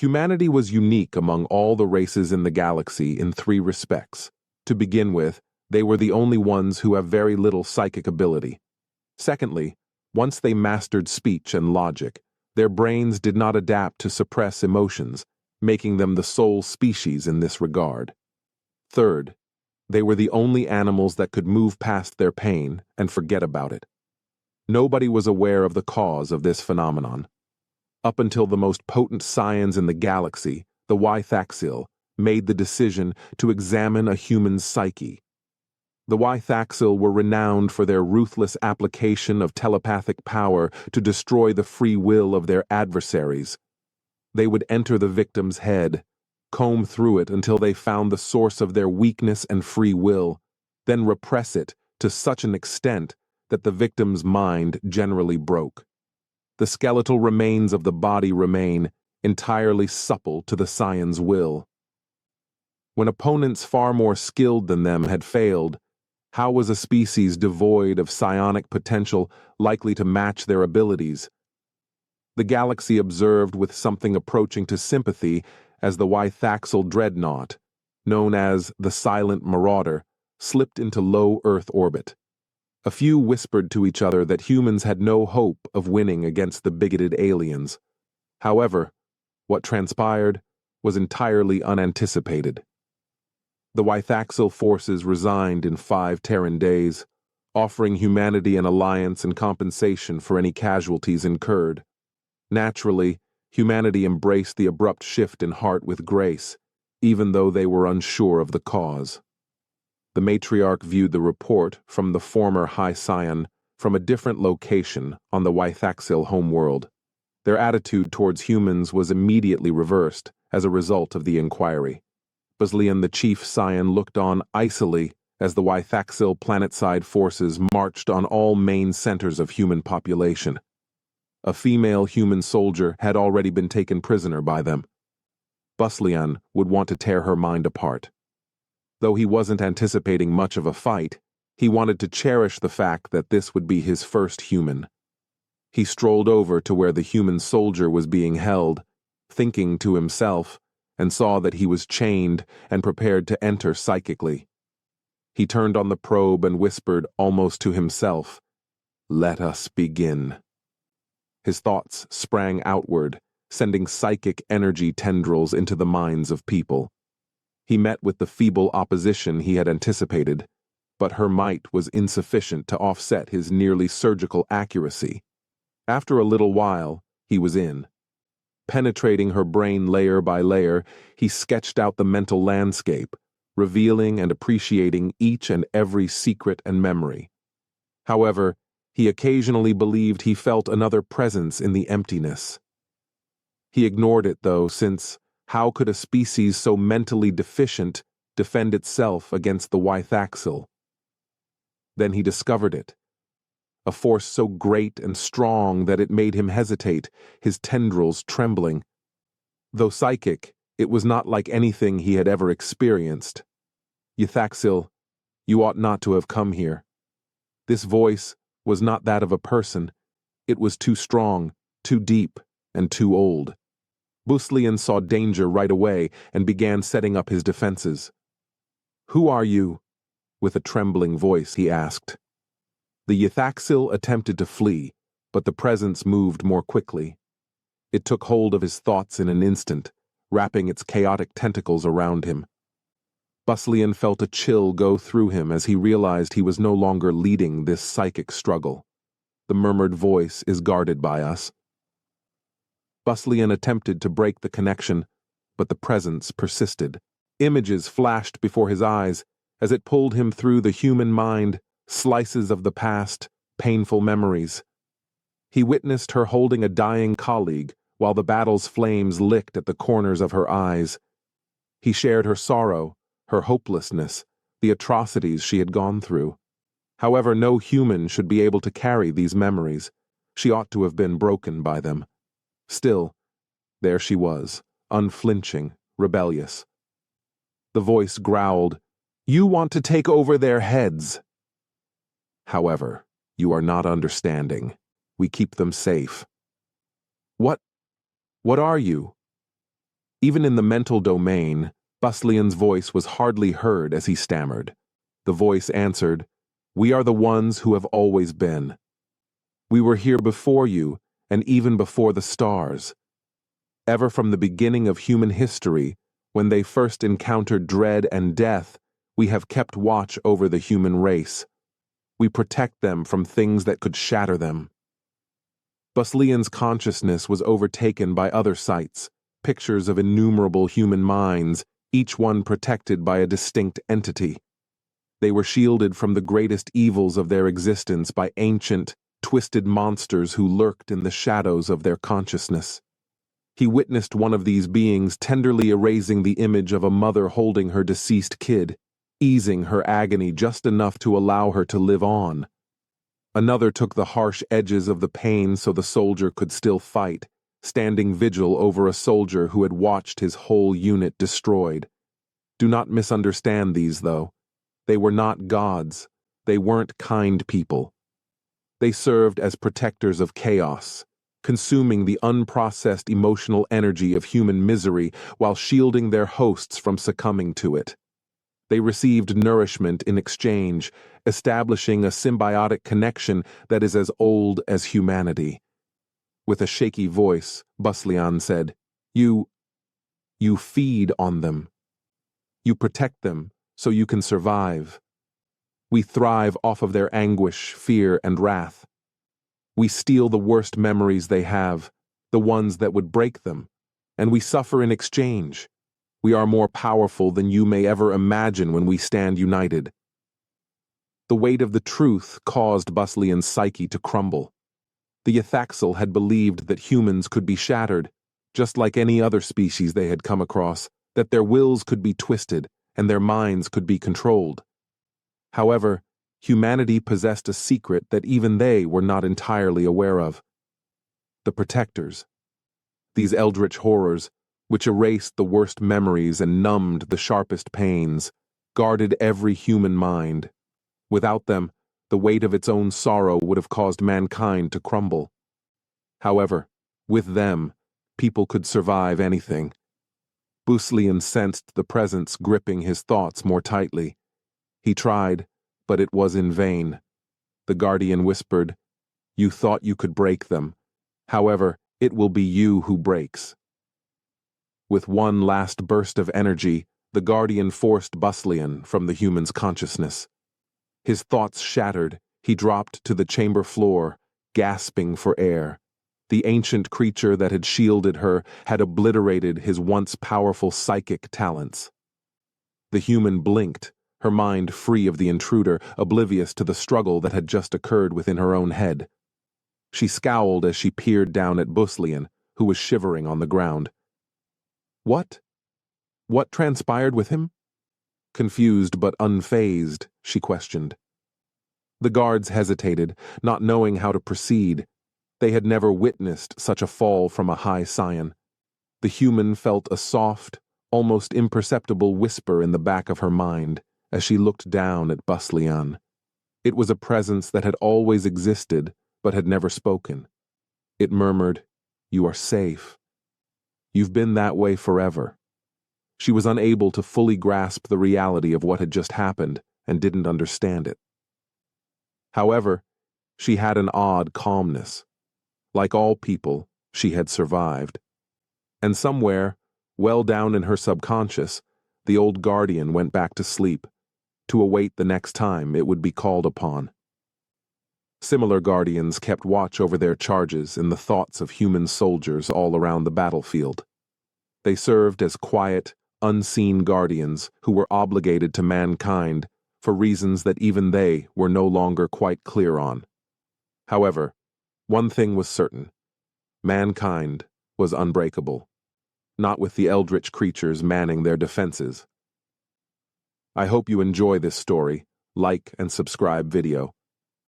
Humanity was unique among all the races in the galaxy in three respects. To begin with, they were the only ones who have very little psychic ability. Secondly, once they mastered speech and logic, their brains did not adapt to suppress emotions, making them the sole species in this regard. Third, they were the only animals that could move past their pain and forget about it. Nobody was aware of the cause of this phenomenon. Up until the most potent scions in the galaxy, the Ythaxil, made the decision to examine a human's psyche. The Ythaxil were renowned for their ruthless application of telepathic power to destroy the free will of their adversaries. They would enter the victim's head, comb through it until they found the source of their weakness and free will, then repress it to such an extent that the victim's mind generally broke. The skeletal remains of the body remain, entirely supple to the scion's will. When opponents far more skilled than them had failed, how was a species devoid of psionic potential likely to match their abilities? The galaxy observed with something approaching to sympathy as the Ythaxil dreadnought, known as the Silent Marauder, slipped into low Earth orbit. A few whispered to each other that humans had no hope of winning against the bigoted aliens. However, what transpired was entirely unanticipated. The Ythaxil forces resigned in 5 Terran days, offering humanity an alliance and compensation for any casualties incurred. Naturally, humanity embraced the abrupt shift in heart with grace, even though they were unsure of the cause. The matriarch viewed the report from the former High Scion from a different location on the Ythaxil homeworld. Their attitude towards humans was immediately reversed as a result of the inquiry. Baslian, the chief scion, looked on icily as the Ythaxil planetside forces marched on all main centers of human population. A female human soldier had already been taken prisoner by them. Baslian would want to tear her mind apart. Though he wasn't anticipating much of a fight, he wanted to cherish the fact that this would be his first human. He strolled over to where the human soldier was being held, thinking to himself, and saw that he was chained and prepared to enter psychically. He turned on the probe and whispered almost to himself, "Let us begin." His thoughts sprang outward, sending psychic energy tendrils into the minds of people. He met with the feeble opposition he had anticipated, but her might was insufficient to offset his nearly surgical accuracy. After a little while, he was in. Penetrating her brain layer by layer, he sketched out the mental landscape, revealing and appreciating each and every secret and memory. However, he occasionally believed he felt another presence in the emptiness. He ignored it, though, since how could a species so mentally deficient defend itself against the Ythaxil? Then he discovered it. A force so great and strong that it made him hesitate, his tendrils trembling. Though psychic, it was not like anything he had ever experienced. "Ythaxil, you ought not to have come here." This voice was not that of a person. It was too strong, too deep, and too old. Baslian saw danger right away and began setting up his defenses. "Who are you?" With a trembling voice, he asked. The Ythaxil attempted to flee, but the presence moved more quickly. It took hold of his thoughts in an instant, wrapping its chaotic tentacles around him. Baslian felt a chill go through him as he realized he was no longer leading this psychic struggle. The murmured voice is guarded by us. Baslian attempted to break the connection, but the presence persisted. Images flashed before his eyes as it pulled him through the human mind, slices of the past, painful memories. He witnessed her holding a dying colleague while the battle's flames licked at the corners of her eyes. He shared her sorrow, her hopelessness, the atrocities she had gone through. However, no human should be able to carry these memories. She ought to have been broken by them. Still, there she was, unflinching, rebellious. The voice growled, "You want to take over their heads." "However, you are not understanding. We keep them safe." What are you?" Even in the mental domain, Buslian's voice was hardly heard as he stammered. The voice answered, "We are the ones who have always been. We were here before you, and even before the stars. Ever from the beginning of human history, when they first encountered dread and death, we have kept watch over the human race. We protect them from things that could shatter them." Buslian's consciousness was overtaken by other sights, pictures of innumerable human minds, each one protected by a distinct entity. They were shielded from the greatest evils of their existence by ancient, twisted monsters who lurked in the shadows of their consciousness. He witnessed one of these beings tenderly erasing the image of a mother holding her deceased kid, easing her agony just enough to allow her to live on. Another took the harsh edges of the pain so the soldier could still fight, standing vigil over a soldier who had watched his whole unit destroyed. Do not misunderstand these, though. They were not gods. They weren't kind people. They served as protectors of chaos, consuming the unprocessed emotional energy of human misery while shielding their hosts from succumbing to it. They received nourishment in exchange, establishing a symbiotic connection that is as old as humanity. With a shaky voice, Buslian said, You feed on them. You protect them so you can survive. We thrive off of their anguish, fear, and wrath. We steal the worst memories they have, the ones that would break them, and we suffer in exchange. We are more powerful than you may ever imagine when we stand united. The weight of the truth caused Buslian's psyche to crumble. The Ythaxil had believed that humans could be shattered, just like any other species they had come across, that their wills could be twisted and their minds could be controlled. However, humanity possessed a secret that even they were not entirely aware of. The Protectors. These eldritch horrors, which erased the worst memories and numbed the sharpest pains, guarded every human mind. Without them, the weight of its own sorrow would have caused mankind to crumble. However, with them, people could survive anything. Buslian sensed the presence gripping his thoughts more tightly. He tried, but it was in vain. The Guardian whispered, "You thought you could break them. However, it will be you who breaks." With one last burst of energy, the Guardian forced Buslian from the human's consciousness. His thoughts shattered, he dropped to the chamber floor, gasping for air. The ancient creature that had shielded her had obliterated his once powerful psychic talents. The human blinked, her mind free of the intruder, oblivious to the struggle that had just occurred within her own head. She scowled as she peered down at Buslian, who was shivering on the ground. What? What transpired with him? Confused but unfazed, she questioned. The guards hesitated, not knowing how to proceed. They had never witnessed such a fall from a high scion. The human felt a soft, almost imperceptible whisper in the back of her mind as she looked down at Buslian. It was a presence that had always existed but had never spoken. It murmured, "You are safe. You've been that way forever." She was unable to fully grasp the reality of what had just happened and didn't understand it. However, she had an odd calmness. Like all people, she had survived. And somewhere, well down in her subconscious, the old Guardian went back to sleep, to await the next time it would be called upon. Similar Guardians kept watch over their charges in the thoughts of human soldiers all around the battlefield. They served as quiet, unseen guardians who were obligated to mankind for reasons that even they were no longer quite clear on. However, one thing was certain: mankind was unbreakable, not with the eldritch creatures manning their defenses. I hope you enjoy this story. Like and subscribe video.